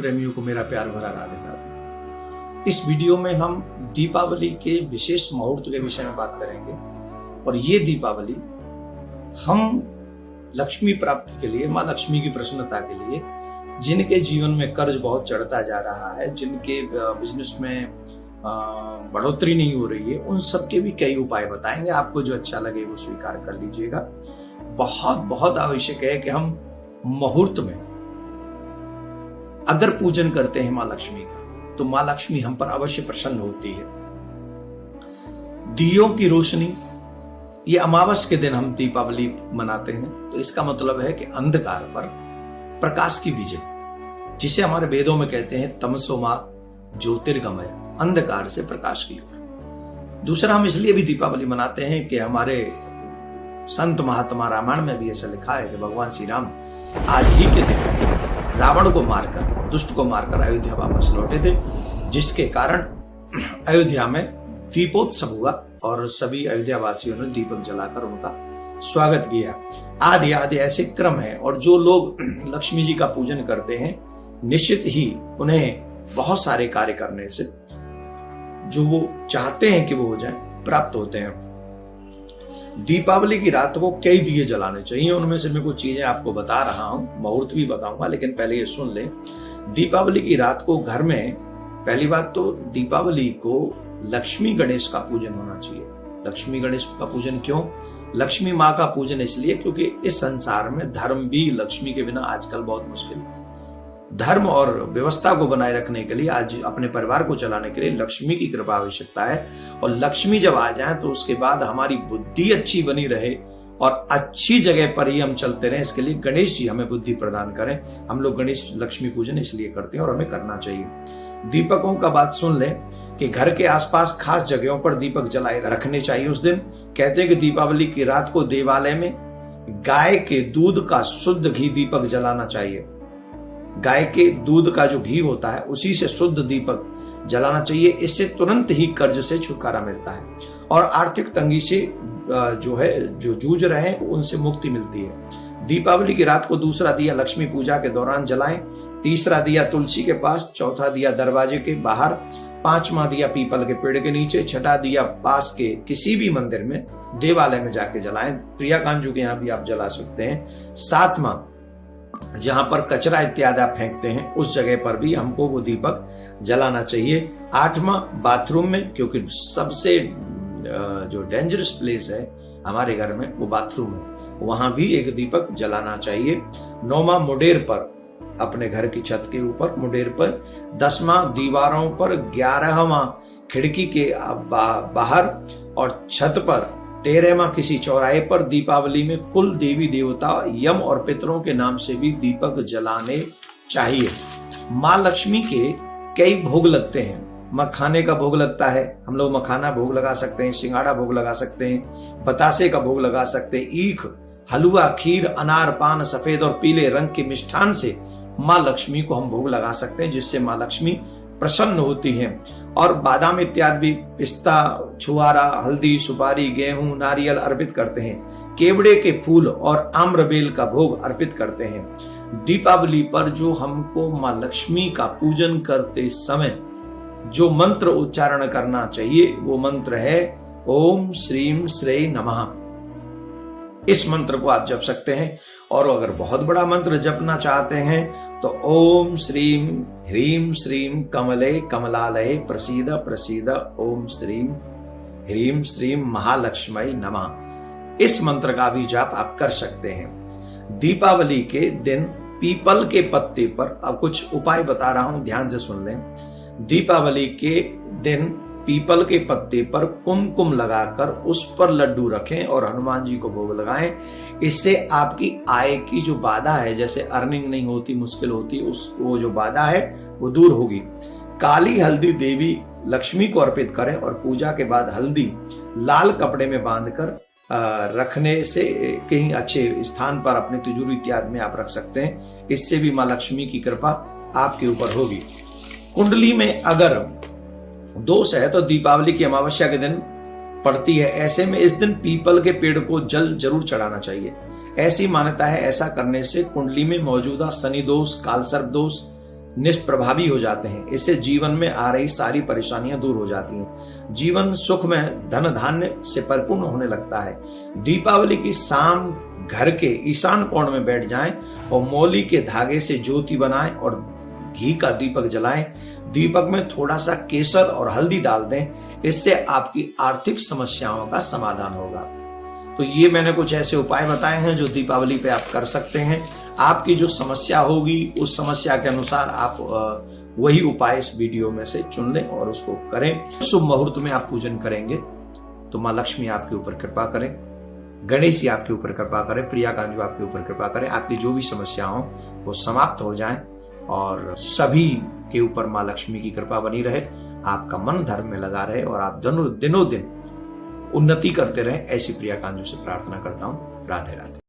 प्रेमियों को मेरा प्यार भरा राधे राधे। इस वीडियो में हम दीपावली के विशेष मुहूर्त के विषय में बात करेंगे और ये दीपावली हम लक्ष्मी प्राप्ति के लिए, माँ लक्ष्मी की प्रसन्नता के लिए, जिनके जीवन में कर्ज बहुत चढ़ता जा रहा है, जिनके बिजनेस में बढ़ोतरी नहीं हो रही है, उन सबके भी कई उपाय बताएंगे। आपको जो अच्छा लगे वो स्वीकार कर लीजिएगा। बहुत बहुत आवश्यक है कि हम मुहूर्त में अगर पूजन करते हैं माँ लक्ष्मी का, तो माँ लक्ष्मी हम पर अवश्य प्रसन्न होती है। दियों की रोशनी, ये अमावस के दिन हम दीपावली मनाते हैं, तो इसका मतलब है कि अंधकार पर प्रकाश की विजय, जिसे हमारे वेदों में कहते हैं तमसो मां ज्योतिर्गमय, अंधकार से प्रकाश की ओर। दूसरा, हम इसलिए भी दीपावली मनाते हैं कि हमारे संत महात्मा रामायण में भी ऐसा लिखा है कि भगवान श्री राम आज ही के दिन रावण को मारकर, दुष्ट को मारकर अयोध्या वापस लौटे थे, जिसके कारण अयोध्या में दीपोत्सव हुआ और सभी अयोध्या वासियों ने दीपक जलाकर उनका स्वागत किया। आदि आदि ऐसे क्रम है। और जो लोग लक्ष्मी जी का पूजन करते हैं, निश्चित ही उन्हें बहुत सारे कार्य करने से जो वो चाहते हैं कि वो हो जाए, प्राप्त होते हैं। दीपावली की रात को कई दिए जलाने चाहिए। उनमें से मैं कुछ चीजें आपको बता रहा हूं, मुहूर्त भी बताऊंगा, लेकिन पहले ये सुन लें। दीपावली की रात को घर में, पहली बात तो दीपावली को लक्ष्मी गणेश का पूजन होना चाहिए। लक्ष्मी गणेश का पूजन क्यों? लक्ष्मी माँ का पूजन इसलिए क्योंकि इस संसार में धर्म भी लक्ष्मी के बिना आजकल बहुत मुश्किल है। धर्म और व्यवस्था को बनाए रखने के लिए, आज अपने परिवार को चलाने के लिए लक्ष्मी की कृपा आवश्यकता है। और लक्ष्मी जब आ जाए तो उसके बाद हमारी बुद्धि अच्छी बनी रहे और अच्छी जगह पर ही हम चलते रहे, इसके लिए गणेश जी हमें बुद्धि प्रदान करें। हम लोग गणेश लक्ष्मी पूजन इसलिए करते हैं और हमें करना चाहिए। दीपकों का बात सुन लें कि घर के आसपास खास जगहों पर दीपक जलाए रखने चाहिए। उस दिन कहते हैं कि दीपावली की रात को देवालय में गाय के दूध का शुद्ध घी दीपक जलाना चाहिए। गाय के दूध का जो घी होता है, उसी से शुद्ध दीपक जलाना चाहिए। इससे तुरंत ही कर्ज से छुटकारा मिलता है और आर्थिक तंगी से जो जूझ रहे हैं उनसे मुक्ति मिलती है। दीपावली की रात को दूसरा दिया लक्ष्मी पूजा के दौरान जलाएं, तीसरा दिया तुलसी के पास, चौथा दिया दरवाजे के बाहर, पांचवा दिया पीपल के पेड़ के नीचे, छठा दिया पास के किसी भी मंदिर में, देवालय में जाके जलाएं। प्रिया कांजू के यहाँ भी आप जला सकते हैं। सातवां, जहां पर कचरा इत्यादि आप फेंकते हैं उस जगह पर भी हमको वो दीपक जलाना चाहिए। आठवां, बाथरूम में, क्योंकि सबसे जो डेंजरस प्लेस है हमारे घर में वो बाथरूम है, वहां भी एक दीपक जलाना चाहिए। नौवां, मुडेर पर, अपने घर की छत के ऊपर मुडेर पर। 10वां, दीवारों पर। 11वां, खिड़की के बाहर और छत पर। 13वां, किसी चौराहे पर। दीपावली में कुल देवी देवता, यम और पितरों के नाम से भी दीपक जलाने चाहिए। माँ लक्ष्मी के कई भोग लगते हैं। मखाने का भोग लगता है, हम लोग मखाना भोग लगा सकते हैं, सिंगाड़ा भोग लगा सकते हैं, बतासे का भोग लगा सकते हैं। ईख, हलवा, खीर, अनार, पान, सफेद और पीले रंग के मिष्ठान से माँ लक्ष्मी को हम भोग लगा सकते हैं, जिससे माँ लक्ष्मी प्रसन्न होती हैं। और बादाम इत्यादि, पिस्ता, छुआरा, हल्दी, सुपारी, गेहूं, नारियल अर्पित करते हैं। केवड़े के फूल और आम्रबेल का भोग अर्पित करते हैं। दीपावली पर जो हमको माँ लक्ष्मी का पूजन करते समय जो मंत्र उच्चारण करना चाहिए वो मंत्र है ओम श्रीम श्रेय नमः। इस मंत्र को आप जप सकते हैं। और अगर बहुत बड़ा मंत्र जपना चाहते हैं तो ओम श्रीम ह्रीम श्रीम कमले कमलालये प्रसीद प्रसीद ओम श्रीम ह्रीम श्रीम महालक्ष्मी नमः। इस मंत्र का भी जाप आप कर सकते हैं। दीपावली के दिन पीपल के पत्ते पर, अब कुछ उपाय बता रहा हूं, ध्यान से सुन लें। दीपावली के दिन पीपल के पत्ते पर कुमकुम लगाकर उस पर लड्डू रखें और हनुमान जी को भोग लगाएं। इससे आपकी आय की जो बाधा है, जैसे अर्निंग नहीं होती, मुश्किल होती, वो जो बाधा है वो दूर होगी। काली हल्दी देवी लक्ष्मी को अर्पित करें और पूजा के बाद हल्दी लाल कपड़े में बांधकर रखने से कहीं अच्छे स्थान पर अपने तिजोरी इत्यादि में आप रख सकते हैं। इससे भी माँ लक्ष्मी की कृपा आपके ऊपर होगी। कुंडली में अगर दोष है तो दीपावली की अमावस्या के दिन पड़ती है। ऐसे में इस दिन पीपल के पेड़ को जल जरूर चढ़ाना चाहिए। ऐसी मान्यता है ऐसा करने से कुंडली में मौजूदा शनि दोष, कालसर्प दोष, निष्प्रभावी हो जाते हैं। इससे जीवन में आ रही सारी परेशानियां दूर हो जाती हैं। जीवन सुख में धन धान्य से परिपूर्ण होने लगता है। दीपावली की शाम घर के ईशान कोण में बैठ जाएं और मौली के धागे से ज्योति बनाएं और घी का दीपक जलाएं। दीपक में थोड़ा सा केसर और हल्दी डाल दें। इससे आपकी आर्थिक समस्याओं का समाधान होगा। तो ये मैंने कुछ ऐसे उपाय बताए हैं जो दीपावली पे आप कर सकते हैं। आपकी जो समस्या होगी उस समस्या के अनुसार आप वही उपाय इस वीडियो में से चुन लें और उसको करें। शुभ मुहूर्त में आप पूजन करेंगे तो माँ लक्ष्मी आपके ऊपर कृपा करें, गणेश जी आपके ऊपर कृपा करें, प्रिया कांजू आपके ऊपर कृपा करें। आपकी जो भी समस्या हो वो समाप्त हो जाएं और सभी के ऊपर माँ लक्ष्मी की कृपा बनी रहे। आपका मन धर्म में लगा रहे और आप दिनों दिन उन्नति करते रहे। ऐसी प्रिया कांजू से प्रार्थना करता हूँ। राधे राधे।